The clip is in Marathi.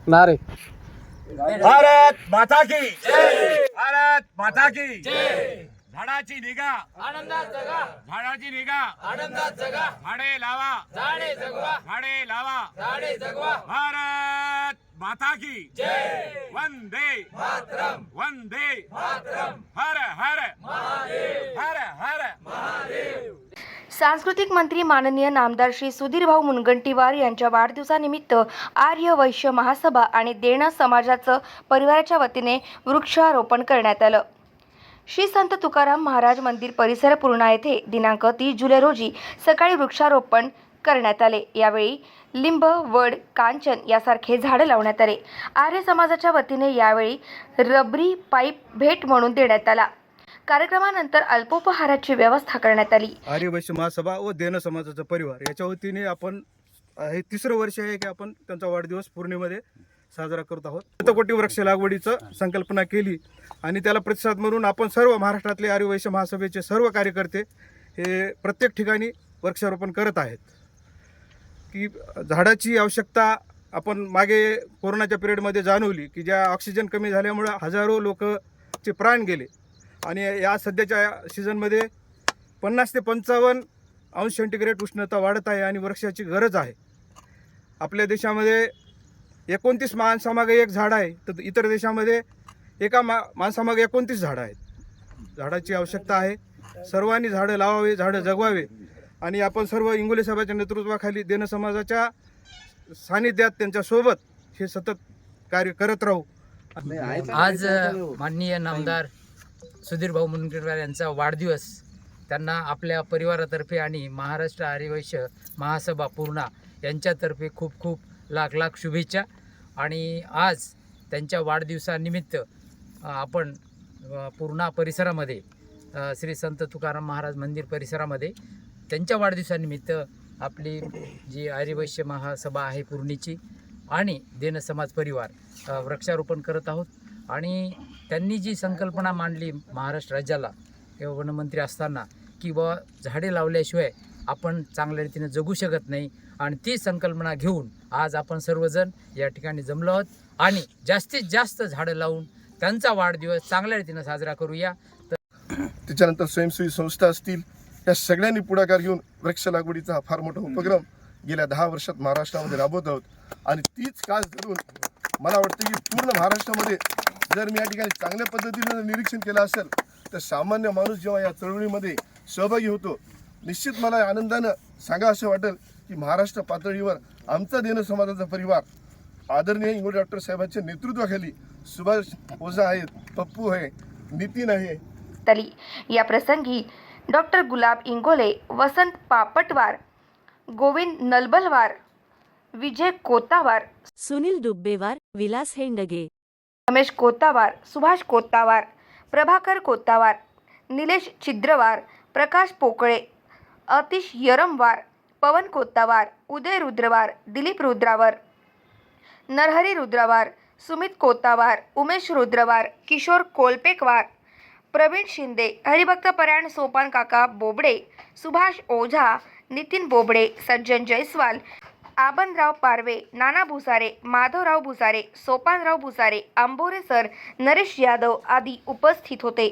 नारे. भारत माता की जय. भारत माता की जय. झाडाची निगा आनंदात जगा. झाडाची निगा आनंदात जगा. झाडे लावा झाडे जगवा. झाडे लावा झाडे जगवा. भारत माता की जय. वंदे मातरम. वंदे मातरम. हर हर महादेव. हर हर महादेव. सांस्कृतिक मंत्री माननीय नामदार श्री सुधीरभाऊ मुनगंटीवार यांच्या वाढदिवसानिमित्त आर्य वैश्य महासभा आणि देणं समाजाचं परिवाराच्या वतीने वृक्षारोपण करण्यात आलं. श्री संत तुकाराम महाराज मंदिर परिसर पूर्णा येथे दिनांक 30 जुलै रोजी सकाळी वृक्षारोपण करण्यात आले. यावेळी लिंब, वड, कांचन यासारखे झाडं लावण्यात आले. आर्य समाजाच्या वतीने यावेळी रबरी पाईप भेट म्हणून देण्यात आला. कार्यक्रमानंतर अल्पोपहाराची व्यवस्था करण्यात आली. आर्य वैश्य महासभा व देन समाजाचा परिवार याच्या वतीने आपण हे तिसरं वर्ष आहे की आपण त्यांचा वाढदिवस पूर्णिमेमध्ये साजरा करत आहोत. शतकोटी वृक्ष लागवडीचं संकल्पना केली आणि त्याला प्रतिसाद म्हणून आपण सर्व महाराष्ट्रातले आर्य वैश्य महासभेचे सर्व कार्यकर्ते हे प्रत्येक ठिकाणी वृक्षारोपण करत आहेत. की झाडाची आवश्यकता आपण मागे कोरोनाच्या पिरियडमध्ये जाणवली की ज्या ऑक्सिजन कमी झाल्यामुळे हजारो लोकचे प्राण गेले आणि या सध्याच्या सीझनमध्ये 50 ते 55 अंश सेंटीग्रेड उष्णता वाढत आहे आणि वृक्षाची गरज आहे. आपल्या देशामध्ये 29 माणसामागे एक झाड आहे, तर इतर देशामध्ये एका माणसामागे 29 झाडं आहेत. झाडाची आवश्यकता आहे. सर्वांनी झाडं लावावे, झाडं जगवावे आणि आपण सर्व इंगोले साहेबांच्या नेतृत्वाखाली देन समाजाच्या सानिध्यात त्यांच्यासोबत हे सतत कार्य करत राहू. आज माननीय नामदार सुधीरभाऊ मुनगंटीवार यांचा वाढदिवस. त्यांना आपल्या परिवारातर्फे आणि महाराष्ट्र आर्य वैश्य महासभा पूर्णा यांच्यातर्फे खूप खूप लाख लाख शुभेच्छा. आणि आज त्यांच्या वाढदिवसानिमित्त आपण पूर्णा परिसरामध्ये श्री संत तुकाराम महाराज मंदिर परिसरामध्ये त्यांच्या वाढदिवसानिमित्त आपली जी आर्य वैश्य महासभा आहे पूर्णीची आणि देन समाज परिवार वृक्षारोपण करत आहोत. आणि त्यांनी जी संकल्पना मांडली महाराष्ट्र राज्याला किंवा वनमंत्री असताना की बा झाडे लावल्याशिवाय आपण चांगल्या रीतीने जगू शकत नाही, आणि ती संकल्पना घेऊन आज आपण सर्वजण या ठिकाणी जमलो आहोत आणि जास्तीत जास्त झाडं लावून त्यांचा वाढदिवस चांगल्या रीतीने साजरा करूया. त्याच्यानंतर स्वयंसेवी संस्था असतील, या सगळ्यांनी पुढाकार घेऊन वृक्ष लागवडीचा फार मोठा उपक्रम गेल्या 10 वर्षात महाराष्ट्रामध्ये राबवत आहोत. आणि तीच कास धरून मला वाटतं की पूर्ण महाराष्ट्रामध्ये जर मी या ठिकाणी चांगल्या पद्धतीने निरीक्षण केलं असेल तर सामान्य माणूस जेव्हा या चळवळीमध्ये सहभागी होतो, निश्चित मला आनंदानं सांगा असं वाटेल की महाराष्ट्र पातळीवर आमचा देन समाजाचा परिवार आदरणीय इंगोले डॉक्टर साहेबांच्या नेतृत्वाखाली सुभाष ओझा आहेत, पप्पू आहे, नितीन आहे. तली या प्रसंगी डॉक्टर गुलाब इंगोले, वसंत पापटवार, गोविंद नलबलवार, विजय कोतावार, सुनील दुब्बेवार, विलास हेंडगे, रमेश कोतावार, सुभाष कोतावार, प्रभाकर कोतावार, निलेश छिद्रवार, प्रकाश पोकळे, अतिश यरमवार, पवन कोतावार, उदय रुद्रवार, दिलीप रुद्रावर, नरहरी रुद्रवार, सुमित कोतावार, उमेश रुद्रवार, किशोर कोलपेकवार, प्रवीण शिंदे, हरिभक्त परायण सोपान काका बोबडे, सुभाष ओझा, नितीन बोबडे, सज्जन जयस्वाल, आबनराव पारवे, नाना भुसारे, माधवराव भुसारे, सोपानराव भुसारे, आंबोरे सर, नरेश यादव आदी उपस्थित होते.